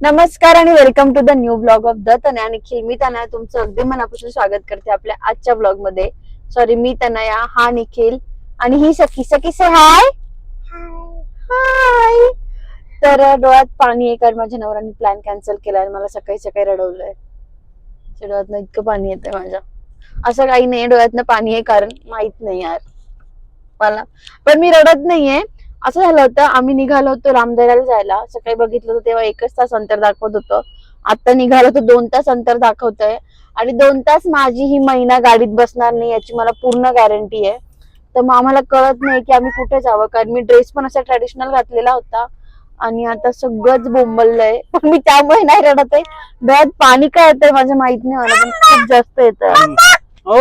नमस्कार आणि welcome to the new blog of the Tanaya Nikhil. मी तनया तुमचं अगदी मनापासून स्वागत करते आपल्या आजच्या ब्लॉग मध्ये. सॉरी, मी तनया, हा निखिल आणि ही सखी. सखी से हाय. हाय. तर डोळ्यात पाणी आहे कारण माझ्या नवऱ्याने प्लॅन कॅन्सल केला आणि मला सकाळी सकाळी रडवलंय. डोळ्यातनं इतकं पाणी येतंय माझ्या. असं काही नाही, डोळ्यातनं पाणी आहे कारण माहित नाही यार मला, पण मी रडत नाहीये. असं झालं होतं, आम्ही निघालो होतो रामदेराला जायला. सकाळी बघितलं होतं तेव्हा 1 तास अंतर दाखवत होतं. आता निघालो तर 2 तास अंतर दाखवतंय आणि 2 तास माझी ही महिना गाडीत बसणार नाही याची मला पूर्ण गॅरंटी आहे. तर मग आम्हाला कळत नाही की आम्ही कुठे जावं, कारण मी ड्रेस पण असा ट्रॅडिशनल घातलेला होता आणि आता सगळंच बोंबललंय. पण मी त्यामुळे नाही रडत आहे. डोळ्यात पाणी काय येतंय माझं माहित नाही, मला पण खूप जास्त येतं. ओ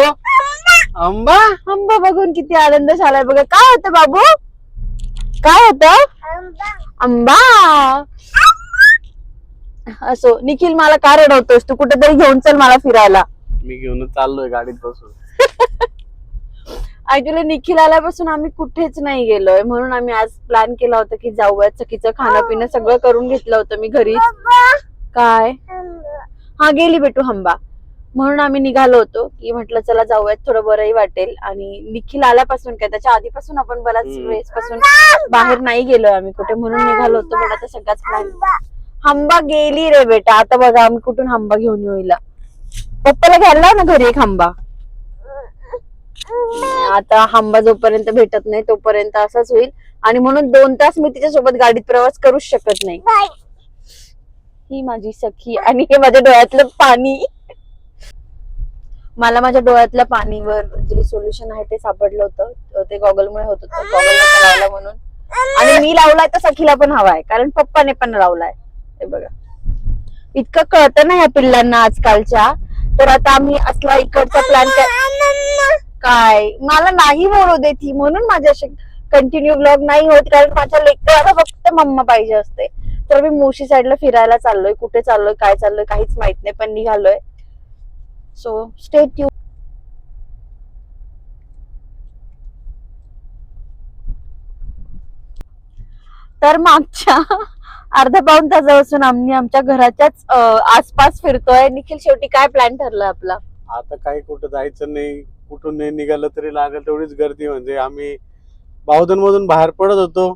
आंबा आंबा बघून किती आनंद झालाय बघा. काय होतं बाबू, काय होतं? आंबा. असो निखिल, मला का रडवतोस तू? कुठेतरी घेऊन चल मला फिरायला. मी घेऊनच चाललोय गाडीत बसून. ऍक्च्युली निखिल आल्यापासून आम्ही कुठेच नाही गेलोय, म्हणून आम्ही आज प्लॅन केला होता की जाऊयात. सखीचं खाणं पिणं सगळं करून घेतलं होतं मी घरीच. काय? हा गेली बेटू हंबा. म्हणून आम्ही निघालो होतो की म्हटलं चला जाऊयात, थोडं बरंही वाटेल. आणि निखिल आल्यापासून काय, त्याच्या आधीपासून आपण बऱ्याच वेळेस पासून बाहेर नाही गेलोय आम्ही कुठे, म्हणून निघालो होतो. पण आता सगळाच प्लॅन. हंबा गेली रे बेटा. आता बघा आम्ही कुठून हंबा घेऊन येऊ हिला. पप्पाला घ्यायला लाव ना घरी एक हंबा. आता हंबा जोपर्यंत भेटत नाही तोपर्यंत असंच होईल आणि म्हणून 2 तास मी तिच्यासोबत गाडीत प्रवास करूच शकत नाही. ही माझी सखी आणि हे माझ्या डोळ्यातलं पाणी. मला माझ्या डोळ्यातल्या पाणीवर जे सोल्युशन आहे ते सापडलं होतं. ते गॉगलमुळे होत होतं. गॉगल लावला म्हणून, आणि मी लावलाय तर सखीला पण हवाय कारण पप्पाने पण लावलाय. हे बघा, इतकं कळतं ना या पिल्लांना आजकालच्या. तर आता आम्ही असला इकडचा प्लॅन काय, मला नाही बोलू देती म्हणून माझ्याशी कंटिन्यू ब्लॉग नाही होत, कारण माझ्या लेकराला फक्त मम्मा पाहिजे असते. तर मी मोशी साईडला फिरायला चाललोय. कुठे चाललोय काय चाललोय काहीच माहित नाही, पण निघालोय. So stay tune. तर मागच्या अर्धा पाऊण तासापासून आम्ही आमच्या घराच्याच आसपास फिरतोय. निखिल, शेवटी काय प्लॅन ठरलाय आपला? आता काही कुठं जायचं नाही, कुठून नाही निघालं तरी लागेल तेवढीच गर्दी. म्हणजे आम्ही बावधन मधून बाहेर पडत होतो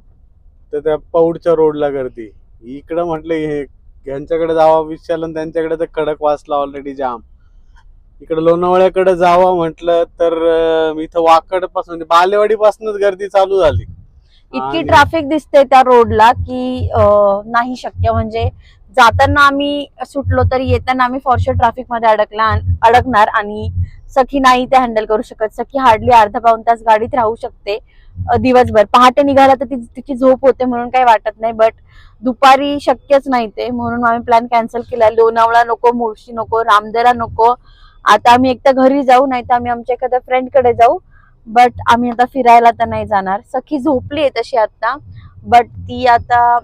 तर त्या पौडच्या रोडला गर्दी. इकडं म्हटलं हे यांच्याकडे जावा विशाल, त्यांच्याकडे तर कडक वाचला ऑलरेडी जाम. इकडे लोणावळ्याकडे जावं म्हटलं तर इथं वाकड पासून बालेवाडी पासूनच गर्दी चालू झाली. इतकी ट्रॅफिक दिसते त्या रोडला की नाही शक्य. म्हणजे जाताना आम्ही सुटलो तरी येताना आम्ही फॉरशुअर ट्रॅफिक मध्ये अडकणार आणि सखी नाही ते हँडल करू शकत. सखी हार्डली अर्धा पाऊण तास गाडीत राहू शकते दिवसभर. पहाटे निघाला तर तिची झोप होते म्हणून काही वाटत नाही, बट दुपारी शक्यच नाही ते. म्हणून आम्ही प्लॅन कॅन्सल केला. लोणावळा नको, मुळशी नको, रामदेरा नको. आता आम्ही एकदा घरी जाऊ, नाही तर आम्ही आमच्या एखाद्या फ्रेंडकडे जाऊ. बट आम्ही आता फिरायला तर नाही जाणार. सखी झोपली आहे तशी आता, बट ती आता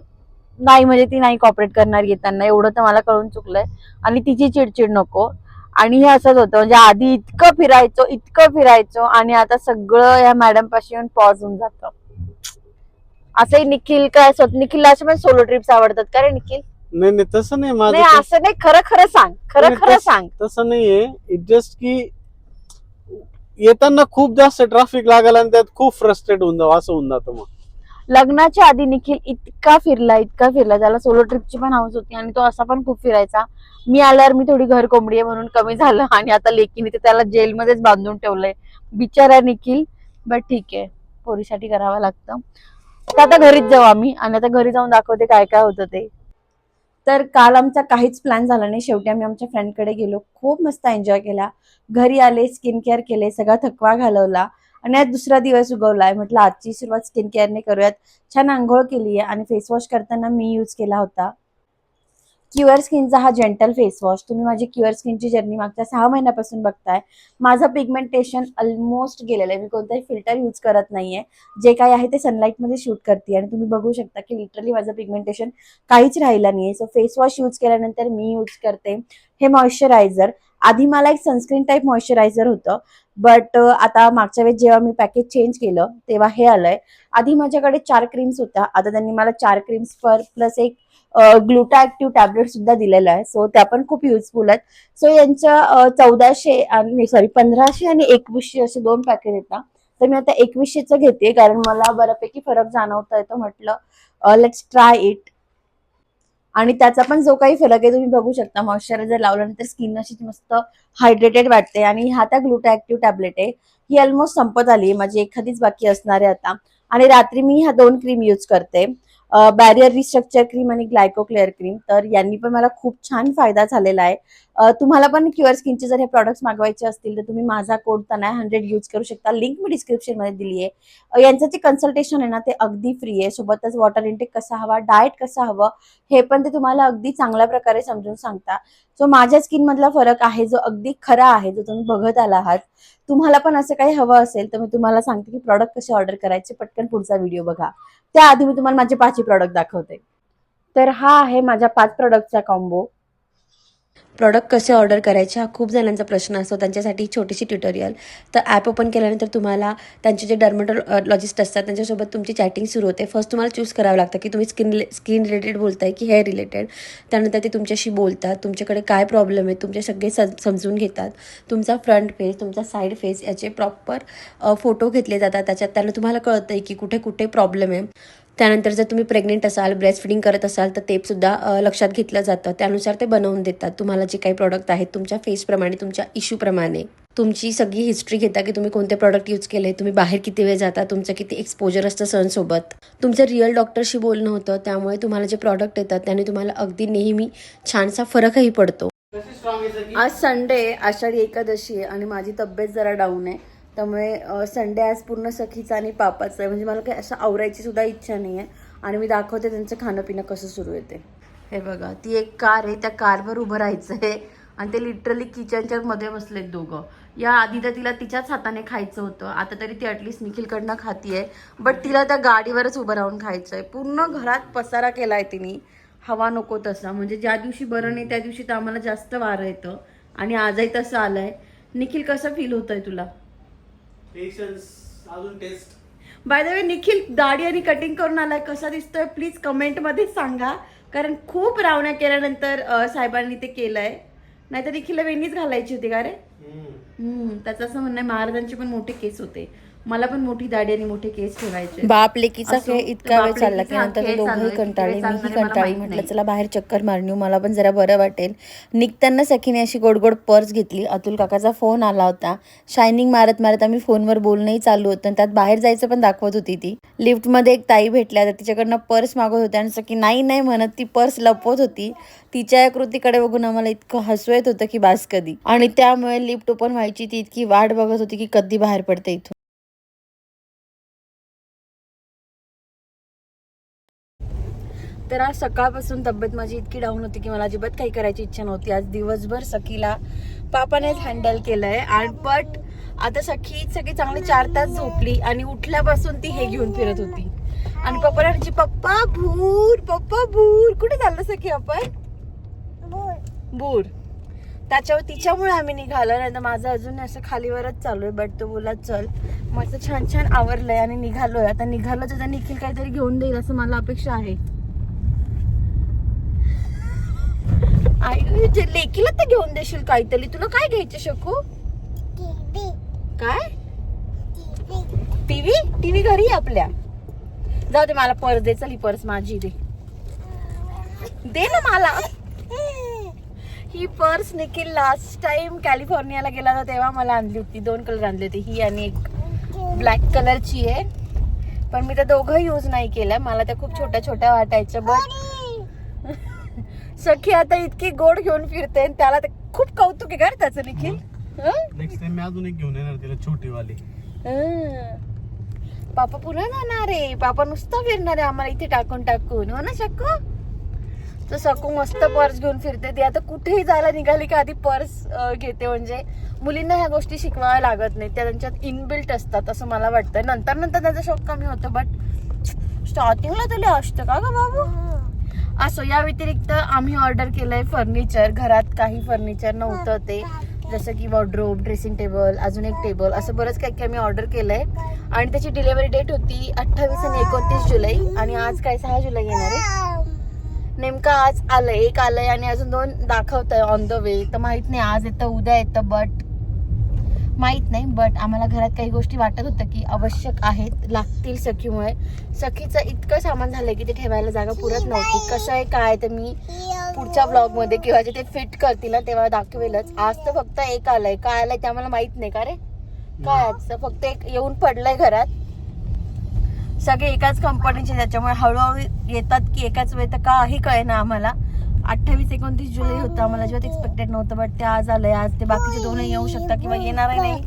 नाही, म्हणजे ती नाही कॉपरेट करणार येताना, एवढं तर मला कळून चुकलंय. आणि तिची चिडचिड नको. आणि हे असंच होतं, म्हणजे आधी इतकं फिरायचो आणि आता सगळं या मॅडम पाशी येऊन पॉज होऊन जातं. असंही निखिल काय निखिलला असे पण सोलो ट्रिप्स आवडतात का रे निखिल? नाही नाही तसं नाही माझं. नाही असं नाही, खरं सांग, खरं सांग. तसं नाहीये. इट जस्ट की येताना खूप जास्त ट्रॅफिक लागेल आणि त्यात खूप फ्रस्ट्रेट होऊन जावं, असं होऊन जातं. मग लग्नाच्या आधी निखिल इतका फिरला त्याला सोलो ट्रिपची पण हौस होती आणि तो असा पण खूप फिरायचा. मी आल्यावर मी थोडी घर कोंबडी आहे म्हणून कमी झालं आणि आता लेकीने त्याला जेलमध्येच बांधून ठेवलंय. बिचारा निखिल, बट ठीक आहे, पोरीसाठी करावं लागतं. तर आता घरीच जाऊ आम्ही आणि आता घरी जाऊन दाखवते काय काय होतं ते. तर काल आमचा काहीच प्लॅन झाला नाही. शेवटी आम्ही आमच्या फ्रेंडकडे गेलो, खूप मस्त एन्जॉय केला. घरी आले, स्किन केअर केले, सगळा थकवा घालवला आणि आज दुसरा दिवस उगवलाय. म्हटलं आजची सुरुवात स्किन केअरने करूयात. छान आंघोळ केली आहे आणि फेस वॉश करताना मी यूज केला होता क्युअर स्किनचा हा जेंटल फेस वॉश. तुम्ही माझी क्युअर स्किनची जर्नी मागच्या 6 महिन्यापासून बघताय. माझं पिगमेंटेशन ऑलमोस्ट गेलेलं आहे. मी कोणताही फिल्टर यूज करत नाहीये. जे काही आहे ते सनलाईटमध्ये शूट करते आणि तुम्ही बघू शकता की लिटरली माझं पिगमेंटेशन काहीच राहिलं नाहीये. सो फेस वॉश यूज केल्यानंतर मी यूज करते हे मॉइश्चरायझर. आधी मला एक सनस्क्रीन टाईप मॉइश्चरायझर होतं, बट आता मागच्या वेळेस जेव्हा मी पॅकेज चेंज केलं तेव्हा हे आलंय. आधी माझ्याकडे 4 क्रीम्स होत्या, आता त्यांनी मला 4 क्रीम्स प्लस एक ग्लुटा ऍक्टिव्ह टॅबलेट सुद्धा दिलेलं आहे. सो त्या पण खूप युजफुल आहेत. सो यांच्या 1400 आणि 1500 आणि 2100 असे 2 पॅकेट येतात. तर मी आता 2100चं घेते कारण मला बऱ्यापैकी फरक जाणवता येतो. म्हटलं लेट्स ट्राय इट. आणि त्याचा पण जो काही फरक आहे तुम्ही बघू शकता. मॉइश्चरायझर लावल्यानंतर स्किन अशी मस्त हायड्रेटेड वाटते. आणि हा त्या ग्लुटा ऍक्टिव्ह टॅबलेट आहे, ही ऑलमोस्ट संपत आली आहे, माझी एखादीच बाकी असणार आहे आता. आणि रात्री मी ह्या 2 क्रीम यूज करते, बॅरियर रिस्ट्रक्चर क्रीम आणि ग्लायको क्लिअर क्रीम. तर यांनी पण मला खूप छान फायदा झालेला आहे. तुम्हाला पण क्युअर स्किनचे जर हे प्रॉडक्ट्स मागवायचे असतील तर तुम्ही माझा कोड तनया100 यूज करू शकता. लिंक मी डिस्क्रिप्शन मध्ये दिली आहे. यांचं जे कन्सल्टेशन आहे ना ते अगदी फ्री आहे. सोबतच वॉटर इंटेक कसा हवा, डाएट कसं हवं हे पण ते तुम्हाला अगदी चांगल्या प्रकारे समजून सांगता. जो माझ्या स्किन मधला फरक आहे जो अगदी खरा आहे, जो तुम्ही बघत आला आहात. तुम्हाला पण असं काही हवं असेल तर मी तुम्हाला सांगते की प्रॉडक्ट कसे ऑर्डर करायचे. पटकन पुढचा व्हिडिओ बघा. त्याआधी मी तुम्हाला माझे 5 प्रॉडक्ट दाखवते. तर हा आहे माझ्या 5 प्रॉडक्टचा कॉम्बो. प्रॉडक्ट कसे ऑर्डर करायचे हा खूप जणांचा प्रश्न असतो. त्यांच्यासाठी छोटीशी ट्युटोरियल. तर ॲप ओपन केल्यानंतर तुम्हाला त्यांचे जे डर्मेटोलॉजिस्ट असतात त्यांच्यासोबत तुमची चॅटिंग सुरू होते. फर्स्ट तुम्हाला चूज करावं लागतं की तुम्ही स्किन रिलेटेड बोलताय की हेअर रिलेटेड. त्यानंतर ते तुमच्याशी बोलतात, तुमच्याकडे काय प्रॉब्लेम आहे तुमचे सगळे समजून घेतात. तुमचा फ्रंट फेस, तुमचा साईड फेस याचे प्रॉपर फोटो घेतले जातात. त्याच्यात त्यांना तुम्हाला कळतं आहे की कुठे कुठे प्रॉब्लेम आहे. त्यानंतर जर तुम्ही प्रेग्नेंट असाल, ब्रेस्ट फिडिंग करत असाल तर ते सुद्धा लक्षात घेतलं जातं. त्यानुसार ते बनवून देतात तुम्हाला जे काही प्रॉडक्ट आहेत तुमच्या फेसप्रमाणे, तुमच्या इश्यूप्रमाणे. तुमची सगळी हिस्ट्री घेता की तुम्ही कोणते प्रॉडक्ट यूज केले, तुम्ही बाहेर किती वेळ जाता, तुमचं किती एक्सपोजर असतं सनसोबत. तुमचं रिअल डॉक्टरशी बोलणं होतं. त्यामुळे तुम्हाला जे प्रॉडक्ट येतात त्याने तुम्हाला अगदी नेहमी छानसा फरकही पडतो. आज संडे, आषाढी एकादशी आहे आणि माझी तब्येत जरा डाऊन आहे. त्यामुळे संडे आज पूर्ण सखीचा आणि पापाचा आहे. म्हणजे मला काही असं आवरायची सुद्धा इच्छा नाही आहे. आणि मी दाखवते त्यांचं खाणं पिणं कसं सुरू येते. हे बघा, ती एक कार आहे, त्या कारवर उभं राहायचं आहे आणि ते लिटरली किचनच्या मध्ये बसलेत दोघं. या आधी तर तिला तिच्याच हाताने खायचं होतं, आता तरी ती ॲटलिस्ट निखिलकडनं खातीये. बट तिला त्या गाडीवरच उभं राहून खायचं आहे. पूर्ण घरात पसारा केला आहे तिने, हवा नको तसा. म्हणजे ज्या दिवशी बरं नाही त्या दिवशी तर आम्हाला जास्त वारं येतं आणि आजही तसं आलंय. निखिल कसं फील होतंय तुला? पेशन्स, अजून test. By the way Nikhil दाढी आणि कटिंग करून आलाय, कसा दिसतोय प्लीज कमेंटमध्ये सांगा. कारण खूप रावण्या केल्यानंतर साहेबांनी ते केलंय. नाहीतर निखिलला वेणीच घालायची होती का रे? त्याचं असं म्हणणं आहे महाराजांचे पण मोठे केस होते, मला पण मोठी दाढी आणि मोठे केस ठेवायचे. बाप लेकीचा खेळ इतका वेळ चालला की नंतर ते दोघंही कंटाळले, मीही कंटाळी. म्हटलं चला बाहेर चक्कर मारून येऊ, मला पण जरा बरं वाटेल. निघताना सखीने अशी गोड गोड पर्स घेतली. अतुल काकाचा फोन आला होता. शायनिंग मारत मारत आम्ही फोनवर बोलणंही चालू होतं. त्यात बाहेर जायचं पण दाखवत होती ती. लिफ्टमध्ये एक ताई भेटल्या तर तिच्याकडनं पर्स मागवत होत्या आणि सखी नाही नाही म्हणत ती पर्स लपवत होती. तिच्या या कृतीकडे बघून आम्हाला इतकं हसू येत होतं की बास कधी. आणि त्यामुळे लिफ्ट ओपन व्हायची ती इतकी वाट बघत होती की कधी बाहेर पडते इथून. तर आज सकाळपासून तब्येत माझी इतकी डाऊन होती की मला अजिबात काही करायची इच्छा नव्हती. आज दिवसभर सखीला पापानेच हँडल केलंय. आणि बट आता सखी सगळी चांगली 4 तास झोपली आणि उठल्यापासून ती हे घेऊन फिरत होती. आणि पप्पाला म्हणायची पप्पा भूर, पप्पा भूर. कुठे चाललं सखी आपण? भूर. त्याच्यावर तिच्यामुळे आम्ही निघालो, नाही तर माझं अजून असं खालीवरच चालू आहे. बट तो बोला चल, मस्त छान छान आवरलंय आणि निघालोय. आता निघालो तर निखिल काहीतरी घेऊन देईल असं मला अपेक्षा आहे. लेकीला तर घेऊन देशील काहीतरी. तुला काय घ्यायचं शकू? काय? टीव्ही? टीव्ही घरी आपल्या. जाऊ दे, मला पर्स दे. चल ही पर्स माझी दे, दे ना मला. ही पर्स निखिल लास्ट टाइम कॅलिफोर्नियाला गेला होता तेव्हा मला आणली होती. 2 कलर आणले होते, ही आणि एक ब्लॅक कलरची आहे. पण मी त्या दोघं यूज नाही केल्या, मला त्या खूप छोट्या छोट्या वाटायच्या. बट सखी आता इतकी गोड घेऊन फिरते, त्याला खूप कौतुक आहे का त्याचं निखिल. नेक्स्ट टाइम मी अजून एक घेऊन येणार तिला, छोटी वाली. पापा पुन्हा जाणार आहे, पापा नुसता फिरणार आहे आम्हाला इथे टाकून टाकून. हो ना शकू? तर सकू मस्त पर्स घेऊन फिरते. ती आता कुठेही जायला निघाली का आधी पर्स घेते. म्हणजे मुलींना ह्या गोष्टी शिकवायला लागत नाही, त्या त्यांच्यात इनबिल्ट असतात असं मला वाटतं. नंतर नंतर त्याचा शौक कमी होतं, बट स्टार्टिंगला तुला असतं का ग बाबू? असो, या व्यतिरिक्त आम्ही ऑर्डर केलंय फर्निचर. घरात काही फर्निचर नव्हतं ते, जसं की वॉर्डरोब, ड्रेसिंग टेबल, अजून एक टेबल, असं बरंच काही काही आम्ही ऑर्डर केलंय. आणि त्याची डिलिव्हरी डेट होती 28 आणि 29 जुलै. आणि आज काय 6 जुलै येणार आहे. नेमकं आज आलंय, एक आलंय आणि अजून 2 दाखवतंय ऑन द वे. तर माहित नाही आज येतं उद्या येतं, बट माहित नाही. बट आम्हाला घरात काही गोष्टी वाटत होत्या की आवश्यक आहेत, लागतील सखीमुळे. सखीचं इतकं सामान झालंय की ते ठेवायला जागा पुरत नव्हती. कसं आहे काय तर मी पुढच्या ब्लॉग मध्ये किंवा जे ते फिट करतील ना तेव्हा दाखवेलच. आज तर फक्त एक आलंय, काय आलंय ते आम्हाला माहित नाही. का रे काय आज फक्त एक येऊन पडलंय घरात. सगळे एकाच कंपनीचे, त्याच्यामुळे हळूहळू येतात की एकाच वेळ तर काही कळेना आम्हाला. 28-29 जुलै होतं, आम्हाला अजिबात एक्सपेक्टेड नव्हतं, बट ते आज आलंय. आज ते बाकीचे 2 येऊ शकतात किंवा येणार नाही,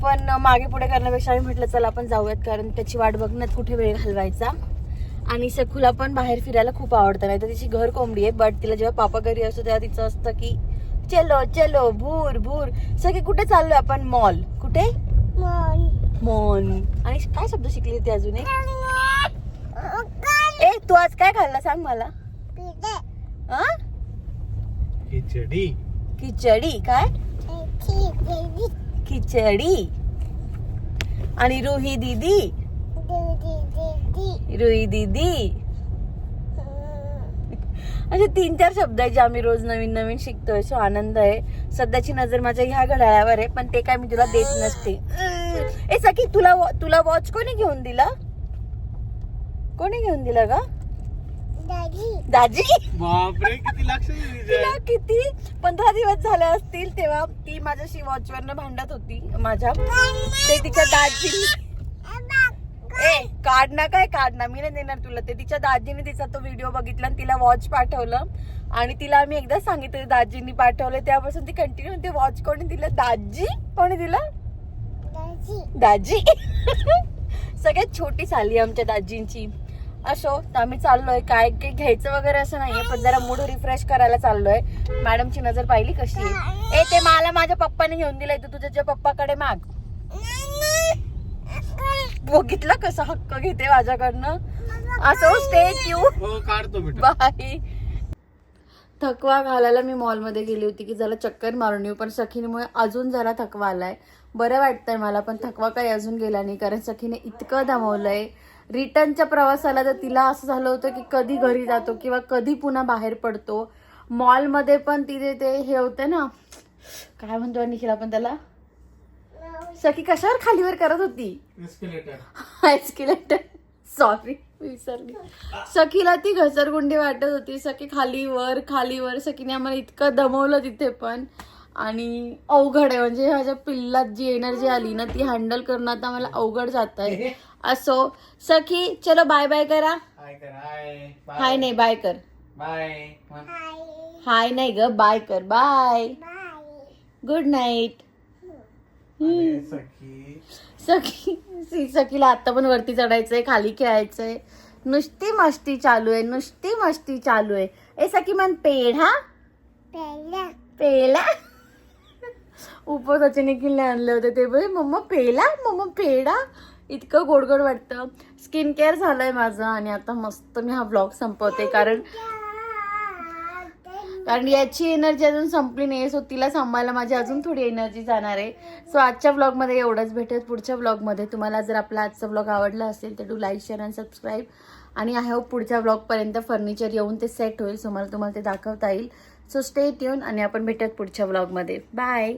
पण मागे पुढे करण्यापेक्षा आम्ही म्हटलं चला आपण जाऊयात, कारण त्याची वाट बघण्यात कुठे वेळ घालवायचा. आणि सखूला पण बाहेर फिरायला खूप आवडतं. नाही तर तिची घर कोंबडी आहे, बट तिला जेव्हा पापा घरी असतो तेव्हा तिचं असतं की चलो चलो भूर भूर. सगळे कुठे चाललोय आपण? मॉल. कुठे? मॉल. आणि काय शब्द शिकली ती अजून एक? ए तू आज काय खाल्ला सांग मला? खिचडी. खिचडी. काय? खिचडी. आणि रुही दीदी. रुही दीदी. असे 3-4 शब्द आहे जे आम्ही रोज नवीन नवीन शिकतोय. सो आनंद आहे. सध्याची नजर माझ्या ह्या घड्याळावर आहे, पण ते काय मी तुला देत नसते. ए सखी तुला वॉच कोणी घेऊन दिला? कोणी घेऊन दिला का? दाजी. बापरे किती लक्ष तिला किती 15 दिवस झाले असतील तेव्हा ती माझ्याशी वॉचवरनं भांडत होती माझ्या. ते तिच्या दाजी. ए काढ ना, काय काढ ना, मी नाही देणार तुला ते. तिच्या दाजीने तिचा तो व्हिडिओ बघितला आणि तिला वॉच पाठवलं. आणि तिला आम्ही एकदा सांगितलं दाजींनी पाठवलं, त्यापासून ती कंटिन्यू ते वॉच कोणी दिलं? दाजी. कोणी दिलं? दाजी. सगळ्यात छोटी साली आमच्या दाजींची. असो तर आम्ही चाललोय. काय काही घ्यायचं वगैरे असं नाहीये, पण जरा मूड रिफ्रेश करायला चाललोय. मॅडमची नजर पाहिली कशी आहे? ए ते मला माझ्या पप्पाने घेऊन दिलंय, तू तुझ्या पप्पाकडे माग. बघितलं कसं हक्क घेते माझ्याकडनं. असो स्टे ट्यून. काढतो बेटा. बाय. थकवा घालायला मी मॉलमध्ये गेली होती की जरा चक्कर मारून येऊ, पण सखीमुळे अजून जरा थकवा आलाय. बरं वाटतंय मला, पण थकवा काही अजून गेला नाही, कारण सखीने इतकं दमवलंय. रिटर्नच्या प्रवासाला तर तिला असं झालं होतं की कधी घरी जातो किंवा कधी पुन्हा बाहेर पडतो. मॉलमध्ये पण तिथे ते हे होते ना, काय म्हणतो निखिल आपण त्याला? सखी कशावर खालीवर करत होती? एस्केलेटर. सॉरी विसरली. सखीला ती घसरगुंडी वाटत होती. सखी खालीवर खालीवर. सखीने आम्हाला इतकं दमवलं तिथे पण. आणि अवघड आहे, म्हणजे माझ्या पिल्लात जी एनर्जी आली ना ती हँडल करणं आता मला अवघड जात आहे. असो सखी चलो बाय बाय करा. हाय नाही बाय कर. बाय. हाय नाही ग, बाय कर. बाय. Good night. सखीला आता पण वरती चढायचंय, खाली खेळायचंय. नुसती मस्ती चालू आहे, नुसती मस्ती चालू आहे. ए सखी मन पेढा. पेला. उपवासाचे निखिलने आणले होते ते बोल मम्मा पेला, मम्मा पेढा. इतकं गोड गोड वाटतं. स्किन केअर झालंय माझं आणि आता मस्त मी हा ब्लॉग संपवते, कारण याची एनर्जी अजून संपली नाही. सो तिला सांभाळायला माझी अजून थोडी एनर्जी जाणार आहे. सो आजच्या ब्लॉगमध्ये एवढंच. भेटत पुढच्या ब्लॉगमध्ये. तुम्हाला जर आपला आजचा ब्लॉग आवडला असेल तर डू लाईक शेअर आणि सबस्क्राईब. आणि आय होप पुढच्या ब्लॉगपर्यंत फर्निचर येऊन ते सेट होईल, सो मला तुम्हाला ते दाखवता येईल. सो स्टे ट्यून आणि आपण भेटत पुढच्या ब्लॉगमध्ये. बाय.